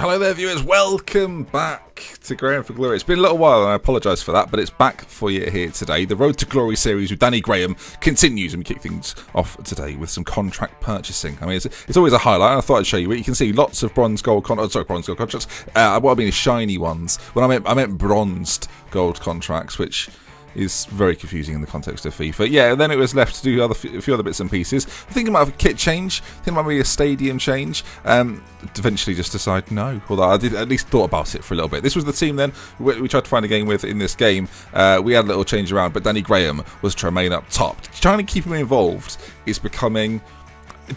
Hello there viewers, welcome back to Graham for Glory. It's been a little while and I apologise for that, but it's back for you here today. The Road to Glory series with Danny Graham continues, and we kick things off today with some contract purchasing. I mean, it's always a highlight, and I thought I'd show you. You can see lots of bronze gold contracts, what I mean is shiny ones. When I meant bronzed gold contracts, which is very confusing in the context of FIFA. Yeah, and then it was left to do a few other bits and pieces. Thinking about a kit change, thinking about maybe a stadium change. Eventually just decided no, although I did at least thought about it for a little bit. This was the team then we tried to find a game with in this game. We had a little change around, but Danny Graham was to remain up top. Trying to keep him involved is becoming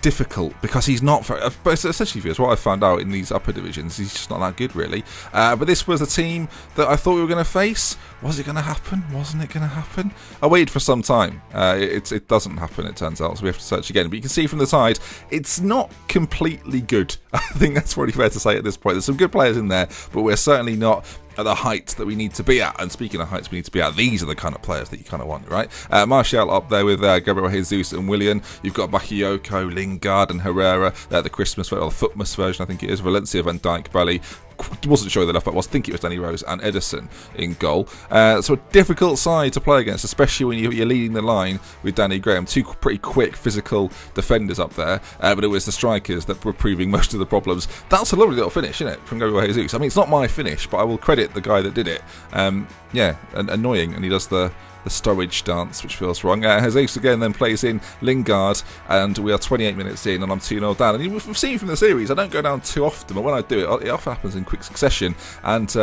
difficult because he's not very, but essentially for what I found out in these upper divisions, he's just not that good really. But this was a team that I thought we were going to face. Was it going to happen? Wasn't it going to happen? I waited for some time. It doesn't happen, it turns out, so we have to search again. But you can see from the side, it's not completely good. I think that's probably fair to say at this point. There's some good players in there, but we're certainly not at the height that we need to be at. And speaking of heights we need to be at, these are the kind of players that you kind of want, right? Martial up there with Gabriel Jesus and Willian. You've got Bakayoko, Lingard and Herrera. They're the Christmas or the Footmas version, I think it is. Valencia, Van Dijk, Bailly. Wasn't sure who the left back was. I think it was Danny Rose and Edison in goal. So a difficult side to play against, especially when you're leading the line with Danny Graham. Two pretty quick physical defenders up there, but it was the strikers that were proving most of the problems. That's a lovely little finish, isn't it, from Gabriel Jesus? I mean, it's not my finish, but I will credit the guy that did it. Yeah, annoying, and he does the storage dance, which feels wrong. Jesus again then plays in Lingard, and we are 28 minutes in, and I'm 2-0 down. And we've seen from the series, I don't go down too often, but when I do it often happens in quick succession. And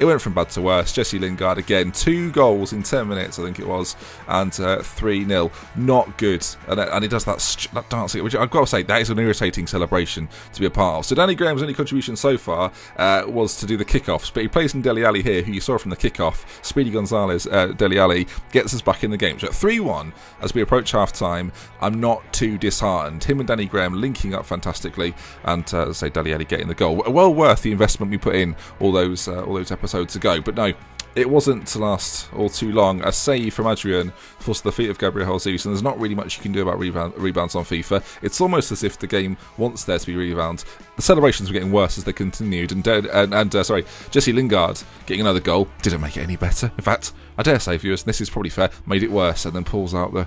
it went from bad to worse. Jesse Lingard again, 2 goals in 10 minutes, I think it was, and 3-0. Not good. And he does that dancing, which I've got to say, that is an irritating celebration to be a part of. So Danny Graham's only contribution so far was to do the kickoffs, but he plays in Dele Alli here, who you saw from the kickoff. Speedy Gonzalez, Dele Alli, gets us back in the game. So at 3-1, as we approach half-time, I'm not too disheartened. Him and Danny Graham linking up fantastically, and say Dele Alli getting the goal. Well worth the investment we put in all those episodes ago. But no, it wasn't to last all too long. A save from Adrian forced the feet of Gabriel Jesus, and there's not really much you can do about rebounds on FIFA. It's almost as if the game wants there to be rebounds. The celebrations were getting worse as they continued, and Jesse Lingard getting another goal didn't make it any better. In fact, I dare say, viewers, and this is probably fair, made it worse, and then pulls out the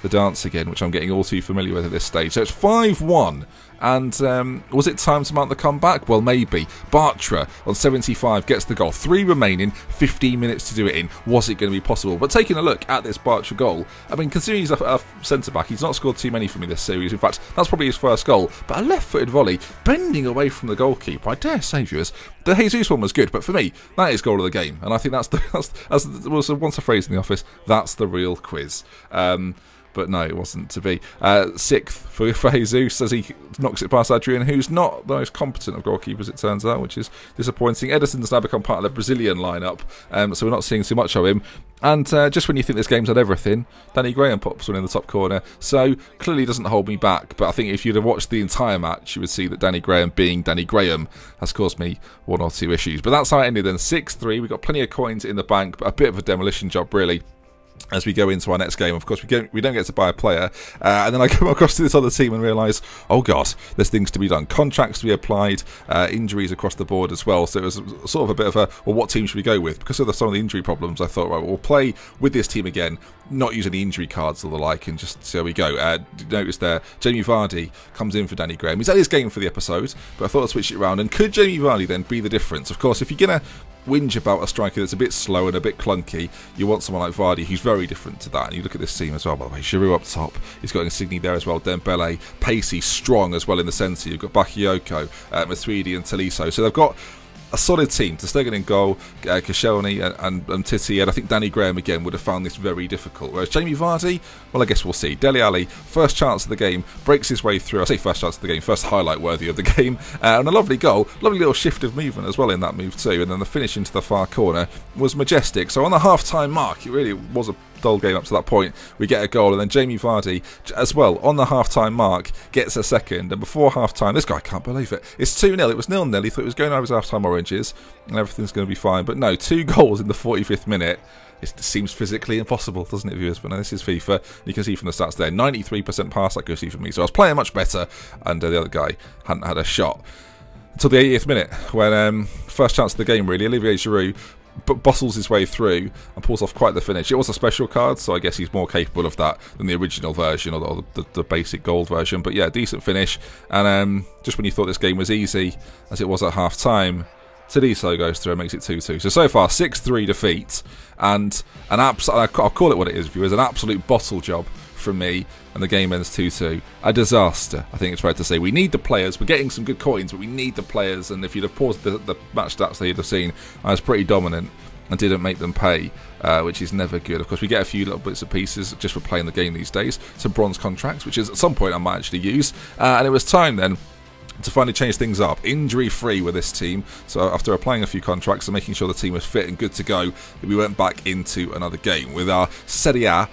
dance again, which I'm getting all too familiar with at this stage. So it's 5-1, and was it time to mount the comeback? Well, maybe. Bartra on 75 gets the goal. 3 remaining, 15 minutes to do it in. Was it going to be possible? But taking a look at this Bartra goal, I mean, considering he's a centre-back, he's not scored too many for me this series. In fact, that's probably his first goal. But a left-footed volley, bending away from the goalkeeper. I dare say, viewers, the Jesus one was good, but for me, that is goal of the game. And I think that's as was once a phrase in the office, that's the real quiz. But no, it wasn't to be. 6th for Jesus as he knocks it past Adrian, who's not the most competent of goalkeepers, it turns out, which is disappointing. Edison's now become part of the Brazilian lineup, so we're not seeing too much of him. And just when you think this game's had everything, Danny Graham pops one in the top corner. So clearly doesn't hold me back. But I think if you'd have watched the entire match, you would see that Danny Graham being Danny Graham has caused me 1 or 2 issues. But that's how it ended then. 6-3. We've got plenty of coins in the bank, but a bit of a demolition job, really, as we go into our next game. Of course, we don't get to buy a player, and then I come across to this other team and realise, oh god, there's things to be done, contracts to be applied, injuries across the board as well. So it was sort of a bit of a, well, what team should we go with? Because of some of the injury problems, I thought, right, we'll play with this team again, not use any injury cards or the like, and just see how we go. Notice there, Jamie Vardy comes in for Danny Graham. He's had his game for the episode, but I thought I'd switch it around. And could Jamie Vardy then be the difference? Of course, if you're going to whinge about a striker that's a bit slow and a bit clunky, you want someone like Vardy who's very different to that. And you look at this team as well, by the way. Giroud up top, he's got Insigne there as well, Dembele, pacey, strong as well in the centre. You've got Bakayoko, Matuidi and Tolisso. So they've got a solid team. Ter Stegen in goal, Koscielny and Titi, and I think Danny Graham again would have found this very difficult. Whereas Jamie Vardy, well, I guess we'll see. Dele Alli, first chance of the game, breaks his way through. I say first chance of the game, first highlight worthy of the game, and a lovely goal, lovely little shift of movement as well in that move too. And then the finish into the far corner was majestic. So on the half-time mark, it really was a dull game up to that point. We get a goal, and then Jamie Vardy as well on the half-time mark gets a second, and before half-time, this guy can't believe it, it's 2-0. It was 0-0. He thought it was going over his half-time oranges and everything's going to be fine, but no, 2 goals in the 45th minute. It seems physically impossible, doesn't it, viewers? But no, this is FIFA. You can see from the stats there, 93% pass accuracy for me, so I was playing much better, and the other guy hadn't had a shot. until the 80th minute, when first chance of the game really, Olivier Giroud bottles his way through and pulls off quite the finish. It was a special card, so I guess he's more capable of that than the original version or the basic gold version. But yeah, decent finish. And just when you thought this game was easy, as it was at half time, Tolisso goes through and makes it 2-2. So far, 6-3 defeat, and I'll call it what it is, viewers, an absolute bottle job from me, and the game ends 2-2. A disaster, I think it's fair to say. We need the players. We're getting some good coins, but we need the players, and if you'd have paused the match stats, you'd have seen I was pretty dominant and didn't make them pay, which is never good. Of course, we get a few little bits and pieces just for playing the game these days. Some bronze contracts, which is at some point I might actually use, and it was time then to finally change things up. Injury-free with this team. So after applying a few contracts and making sure the team was fit and good to go, we went back into another game with our Serie A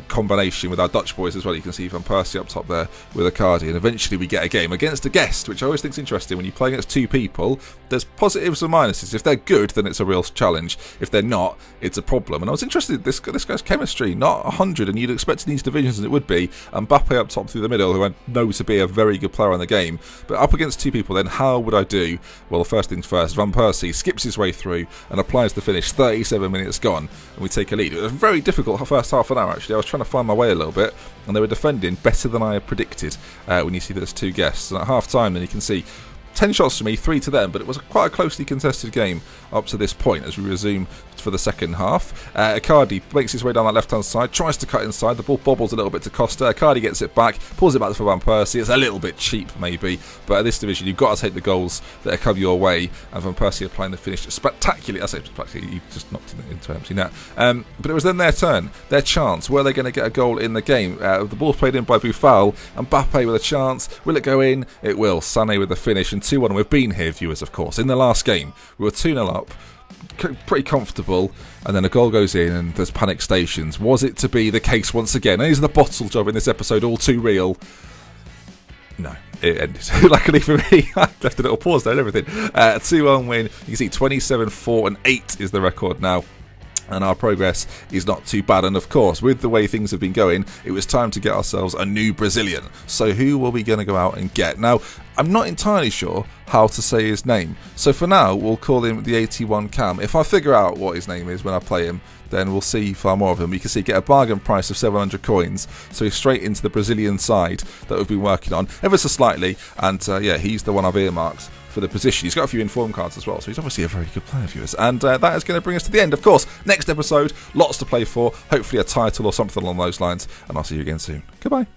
combination with our Dutch boys as well. You can see Van Persie up top there with Icardi, and eventually we get a game against a guest, which I always think is interesting. When you play against two people, there's positives and minuses. If they're good, then it's a real challenge. If they're not, it's a problem. And I was interested, this guy's chemistry, not 100, and you'd expect in these divisions that it would be. Mbappe up top through the middle, who I know to be a very good player in the game, but up against two people, then how would I do? Well, first things first, Van Persie skips his way through and applies the finish. 37 minutes gone, and we take a lead. It was a very difficult first half an hour, actually. I was trying to find my way a little bit, and they were defending better than I had predicted when you see there's two guests. And at half time, then you can see 10 shots to me, 3 to them, but it was quite a closely contested game up to this point as we resume for the second half. Icardi makes his way down that left-hand side, tries to cut inside, the ball bobbles a little bit to Costa. Icardi gets it back, pulls it back for Van Persie. It's a little bit cheap maybe, but at this division you've got to take the goals that come your way, and Van Persie applying the finish spectacularly. I say spectacularly, you just knocked it into an empty net. But it was then their turn, their chance. Were they going to get a goal in the game? The ball's played in by Buffal, and Mbappe with a chance. Will it go in? It will. Sané with the finish, and 2-1. We've been here, viewers, of course. In the last game, we were 2-0 up, pretty comfortable, and then a goal goes in and there's panic stations. Was it to be the case once again? And is the bottle job in this episode all too real? No, it ended. Luckily for me, I left a little pause there and everything. 2-1 win. You can see 27-4-8 is the record now. And our progress is not too bad. And of course, with the way things have been going, it was time to get ourselves a new Brazilian. So who are we going to go out and get? Now, I'm not entirely sure how to say his name. So for now, we'll call him the 81 Cam. If I figure out what his name is when I play him, then we'll see far more of him. You can see get a bargain price of 700 coins. So he's straight into the Brazilian side that we've been working on ever so slightly. And yeah, he's the one I've earmarked for the position. He's got a few inform cards as well, so he's obviously a very good player, viewers. And that is going to bring us to the end. Of course, next episode, lots to play for, hopefully a title or something along those lines, and I'll see you again soon. Goodbye.